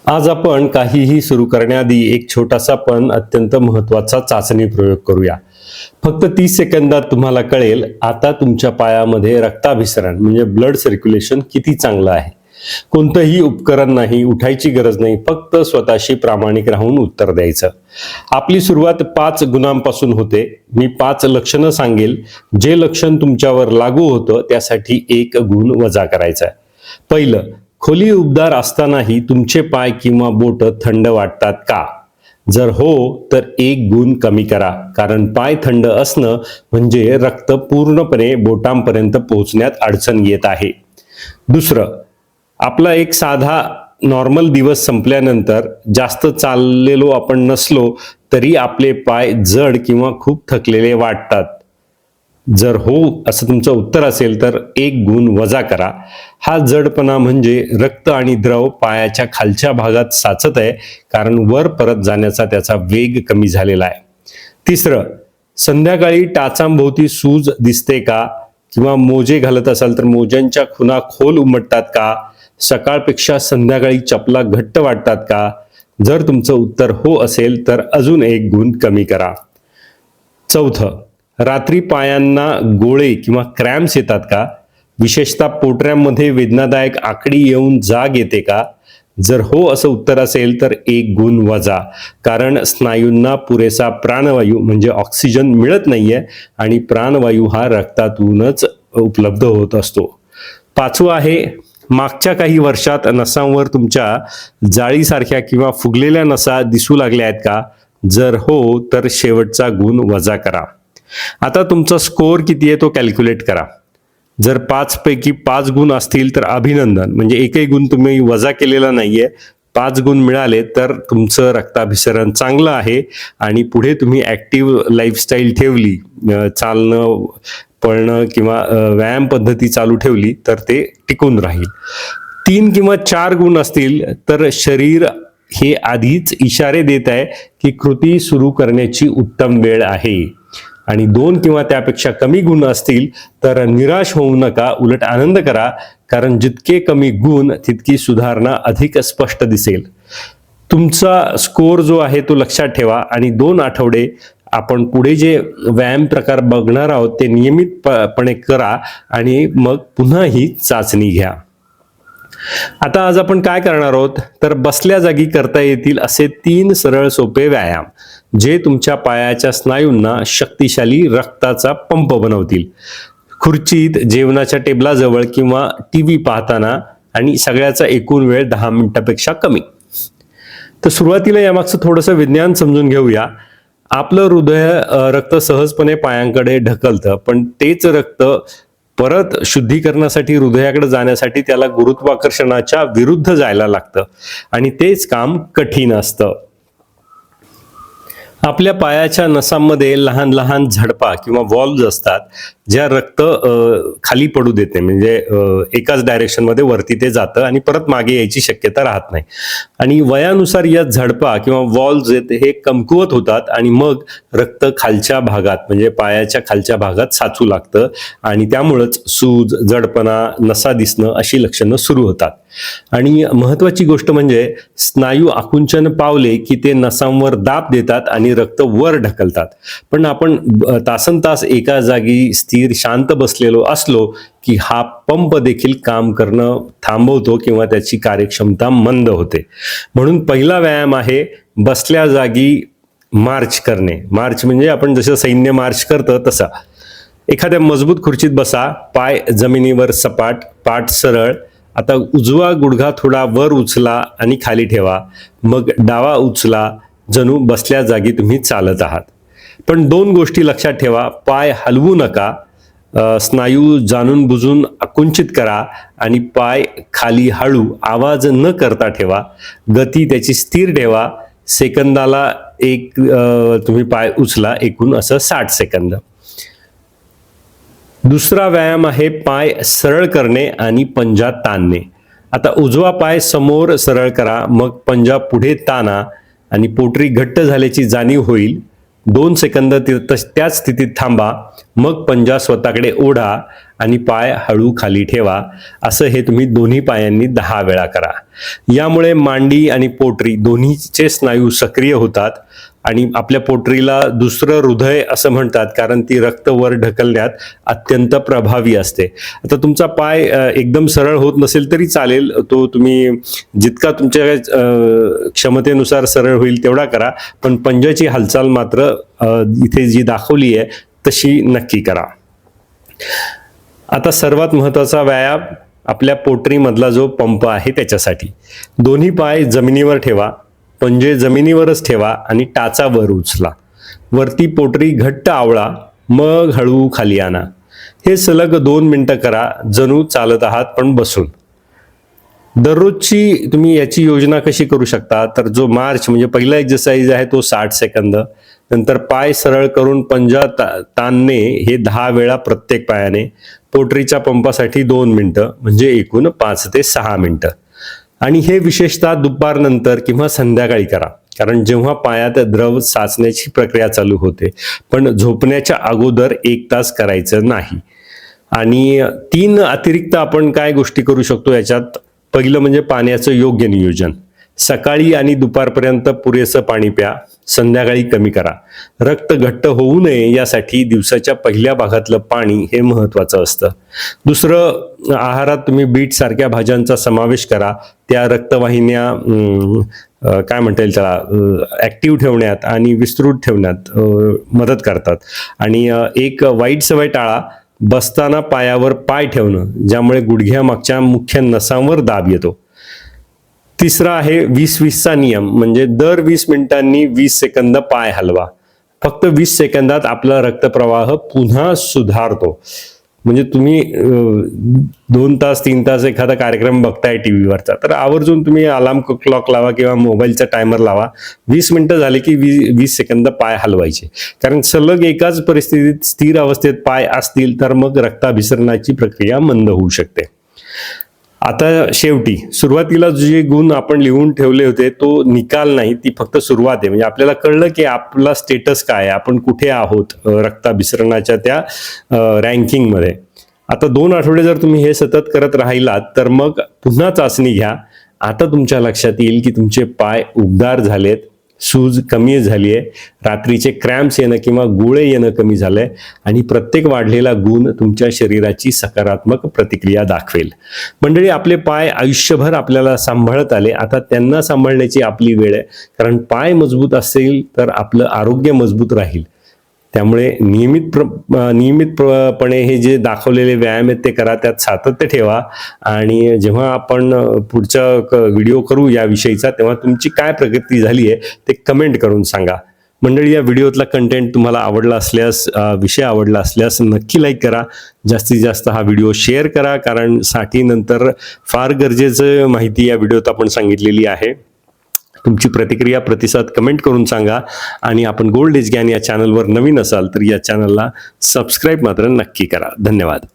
आज आपण काहीही सुरू करण्याआधी एक छोटासा पण अत्यंत महत्त्वाचा चाचणी प्रयोग करूया. फक्त 30 सेकंदात तुम्हाला कळेल आता तुमच्या पायामध्ये रक्ताभिसरण म्हणजे ब्लड सर्क्युलेशन किती चांगलं आहे. कोणतंही उपकरण नाही, उठायची गरज नाही, फक्त स्वतःशी प्रामाणिक राहून उत्तर द्यायचं. आपली सुरुवात 5 गुणांपासून होते. मी 5 लक्षणं सांगेल. जे लक्षण तुमच्यावर लागू होतं त्यासाठी 1 गुण वजा करायचा. पहिलं, खोली उबदार असतानाही तुमचे पाय किंवा बोट थंड वाटतात का? जर हो तर 1 गुण कमी करा, कारण पाय थंड असणं म्हणजे रक्त पूर्णपणे बोटांपर्यंत पोहोचण्यात अडचण येत आहे. दुसरं, आपला एक साधा नॉर्मल दिवस संपल्यानंतर जास्त चाललेलो आपण नसलो तरी आपले पाय जड किंवा खूप थकलेले वाटतात. जर हो असं तुमचं उत्तर असेल तर 1 गुण वजा करा. हा जडपणा म्हणजे रक्त आणि द्रव पायाच्या खालच्या भागात साचत आहे, कारण वर परत जाण्याचा त्याचा वेग कमी झालेला आहे. तिसरं, संध्याकाळी टाचांभोवती सूज दिसते का? किंवा मोजे घालत असाल तर मोज्यांच्या खुणा खोल उमटतात का? सकाळपेक्षा संध्याकाळी चपला घट्ट वाटतात का? जर तुमचं उत्तर हो असेल तर अजून 1 गुण कमी करा. चौथं, रात्री पायांना गोळे किंवा क्रॅम्प्स येतात का? विशेषतः पोटऱ्यांमध्ये वेदनादायक आकडी येऊन जाग येते का? जर हो असं उत्तर असेल तर 1 गुण वजा, कारण स्नायूंना पुरेसा प्राणवायू म्हणजे ऑक्सिजन मिळत नाहीये आणि प्राणवायू हा रक्तातूनच उपलब्ध होत असतो. 5वं आहे, मागच्या काही वर्षात नसांवर तुमच्या जाळीसारख्या किंवा फुगलेल्या नसा दिसू लागल्या आहेत का? जर हो तर शेवटचा गुण वजा करा. आता तुमचा स्कोअर किती आहे तो कॅल्क्युलेट करा. जर 5 पैकी 5 गुण असतील तर अभिनंदन, म्हणजे एकही गुण तुम्ही वजा केलेला नाहीये. 5 गुण मिळाले तर तुमचं रक्ताभिसरण चांगलं आहे आणि पुढे तुम्ही ऍक्टिव्ह लाईफस्टाईल ठेवली, चालणं, पळणं किंवा व्यायाम पद्धती चालू ठेवली तर ते टिकून राहील. 3 किंवा 4 गुण असतील तर शरीर हे आधीच इशारे देत आहे की कृती सुरू करण्याची उत्तम वेळ आहे. आणि 2 किंवा त्यापेक्षा कमी गुण असतील तर निराश होऊ नका, उलट आनंद करा, कारण जितके कमी गुण तितकी सुधारणा अधिक स्पष्ट दिसेल. तुमचा स्कोअर जो आहे तो लक्षात ठेवा आणि 2 आठवडे आपण पुढे जे व्यायाम प्रकार बघणार आहोत ते नियमितपणे करा आणि मग पुन्हा ही चाचणी घ्या. आता आज आपण काय करणार आहोत तर बसल्या जागी करता येतील असे 3 सरळ सोपे व्यायाम जे तुमच्या पायाच्या स्नायूंना शक्तिशाली रक्ताचा पंप बनवतील. खुर्चीत, जेवणाच्या टेबलाजवळ किंवा टीव्ही पाहताना, आणि सगळ्याचा एकूण वेळ 10 मिनिटापेक्षा कमी. तर सुरुवातीला यामागचं थोडंसं विज्ञान समजून घेऊया. आपलं हृदय रक्त सहजपणे पायांकडे ढकलतं, पण तेच रक्त परत शुद्धीकरणासाठी हृदयाकडे जाण्यासाठी त्याला गुरुत्वाकर्षणाच्या विरुद्ध जायला लागतं आणि तेच काम कठीण असतं. आपल्या पायाच्या नसांमध्ये लहान लहान झडपा किंवा वॉल्व्ज असतात ज्या रक्त खाली पडू देते, म्हणजे एकाच डायरेक्शनमध्ये वरती ते जातं आणि परत मागे यायची शक्यता राहत नाही. आणि वयानुसार या झडपा किंवा वॉल्व्ज हे कमकुवत होतात आणि मग रक्त खालच्या भागात म्हणजे पायाच्या खालच्या भागात साचू लागतं आणि त्यामुळंच सूज, जडपणा, नसा दिसणं अशी लक्षणं सुरू होतात. आणि महत्वाची गोष्ट म्हणजे स्नायू आकुंचन पावले की ते नसांवर दाब देतात आणि रक्त वर ढकलतात. पण आपण तासनतास एका जागी स्थिर शांत बसलेलो असलो की हा पंप देखील काम करणं थांबवतो किंवा त्याची कार्यक्षमता मंद होते. म्हणून पहिला व्यायाम आहे बसल्या जागी मार्च करणे. मार्च म्हणजे आपण जसं सैन्य मार्च करतं तसा. एखाद्या मजबूत खुर्चीत बसा, पाय जमिनीवर सपाट, पाठ सरळ. आता उजवा गुडघा थोडा वर उचला आणि खाली ठेवा, मग डावा उचला, जणू बसल्या जागी तुम्ही चालत आहात. पण 2 गोष्टी लक्षात ठेवा. पाय हलवू नका, स्नायू जाणून बुजून आकुंचित करा आणि पाय खाली हळू आवाज न करता ठेवा. गती त्याची स्थिर ठेवा. सेकंदाला 1 तुम्ही पाय उचला, एकूण असं 60 सेकंद. दुसरा व्यायाम आहे पाय सरळ करणे आणि पंजा ताणणे. आता उजवा पाय समोर सरळ करा, मग पंजा पुढे ताणा आणि पोटरी घट्ट झाल्याची जाणीव होईल. 2 सेकंद त्याच स्थितीत थांबा, मग पंजा स्वतःकडे ओढा आणि पाय हळू खाली ठेवा. असं हे तुम्ही दोन्ही पायांनी 10 वेळा करा. यामुळे मांडी आणि पोटरी दोन्हीचे स्नायू सक्रिय होतात आणि आपल्या पोटरीला दुसरं हृदय असं म्हणतात, कारण ती रक्त वर ढकलण्यात अत्यंत प्रभावी असते. आता तुमचा पाय एकदम सरळ होत नसेल तरी चालेल, तो तुम्ही जितका तुमच्या क्षमतेनुसार सरळ होईल तेवढा करा, पण पंजाची हालचाल मात्र इथे जी दाखवली आहे तशी नक्की करा. आता सर्वात महत्त्वाचा व्यायाम आपल्या पोटरीमधला जो पंप आहे त्याच्यासाठी. दोन्ही पाय जमिनीवर ठेवा, पंजे जमिनीवरच ठेवा आणि टाचा वर उचला. वरती पोटरी घट्ट आवळा, मग हळू खाली आणा. हे सलग 2 मिनिटं करा, जणू चालत आहात पण बसून. दररोजची तुम्ही याची योजना कशी करू शकता, तर जो मार्च म्हणजे पहिला एक्सरसाइज आहे तो 60 सेकंद, नंतर पाय सरळ करून पंजा ताणणे हे 10 वेळा प्रत्येक पायाने, पोटरीच्या पंपासाठी 2 मिनिटं म्हणजे एकूण 5 ते 6 मिनिटं. आणि हे विशेषतः दुपारनंतर किंवा संध्याकाळी करा, कारण जेव्हा पायात द्रव साचण्याची प्रक्रिया चालू होते. पण झोपण्याच्या अगोदर 1 तास करायचं नाही. आणि 3 अतिरिक्त आपण काय गोष्टी करू शकतो याच्यात. पहिलं म्हणजे पाण्याचं योग्य नियोजन. सकाळी आणि दुपारपर्यंत पुरेसं पाणी प्या, संध्याकाळी कमी करा. रक्त घट्ट होऊ नये यासाठी दिवसाच्या पहिल्या भागातलं पाणी हे महत्त्वाचं असतं. दुसरं, आहारात तुम्ही बीट सारख्या भाज्यांचा समावेश करा. त्या रक्तवाहिन्या काय म्हणता येईल त्याला ॲक्टिव्ह ठेवण्यात आणि विस्तृत ठेवण्यात मदत करतात. आणि एक वाईट सवय टाळा, बसताना पायावर पाय ठेवणं, ज्यामुळे गुडघ्यामागच्या मुख्य नसांवर दाब येतो. तिसरा आहे 20-20चा नियम, म्हणजे दर 20 मिनिटांनी 20 सेकंद पाय हलवा. फक्त 20 सेकंदात आपला रक्तप्रवाह पुन्हा सुधारतो. म्हणजे तुम्ही 2 तास 3 तास एखादा कार्यक्रम बघताय टीव्हीवरचा, तर आवर्जून तुम्ही अलार्म क्लॉक लावा किंवा मोबाईलचा टायमर लावा. 20 मिनिटं झाले की 20 सेकंद पाय हलवायचे. कारण सलग एकाच परिस्थितीत स्थिर अवस्थेत पाय असतील तर मग रक्ताभिसरणाची प्रक्रिया मंद होऊ शकते. आता शेवटी सुरुवातीला जे गुण आपण लिहून ठेवले होते तो निकाल नाही, ती फक्त सुरुवात आहे. म्हणजे आपल्याला कळलं की आपला स्टेटस काय आहे, आपण कुठे आहोत रक्ताभिसरणाच्या त्या रँकिंगमध्ये. आता 2 आठवडे जर तुम्ही हे सतत करत राहिलात तर मग पुन्हा चाचणी घ्या. आता तुमच्या लक्षात येईल की तुमचे पाय उबदार झालेत, सूज कमी झाली आहे, रात्रीचे क्रॅम्प्स येणं किंवा गोळे येणं कमी झालंय आणि प्रत्येक वाढलेला गुण तुमच्या शरीराची सकारात्मक प्रतिक्रिया दाखवेल. मंडळी, आपले पाय आयुष्यभर आपल्याला सांभाळत आले, आता त्यांना सांभाळण्याची आपली वेळ आहे. कारण पाय मजबूत असेल तर आपलं आरोग्य मजबूत राहील. त्यामुळे नियमितपणे हे जे दाखवलेले व्यायाम आहेत ते करा, त्यात सातत्य ठेवा. आणि जेव्हा आपण पुढचा व्हिडिओ करू याविषयीचा, तेव्हा तुमची काय प्रगती झाली आहे ते कमेंट करून सांगा. मंडळी, या व्हिडिओतला कंटेंट तुम्हाला आवडला असल्यास, विषय आवडला असल्यास नक्की लाईक करा. जास्तीत जास्त हा व्हिडिओ शेअर करा, कारण साठीनंतर फार गरजेचं माहिती या व्हिडिओत आपण सांगितलेली आहे. तुमची प्रतिक्रिया, प्रतिसाद कमेंट करून सांगा. आणि आपण गोल्ड इज ज्ञान या चॅनलवर नवीन असाल तर या चॅनलला सबस्क्राईब मात्र नक्की करा. धन्यवाद.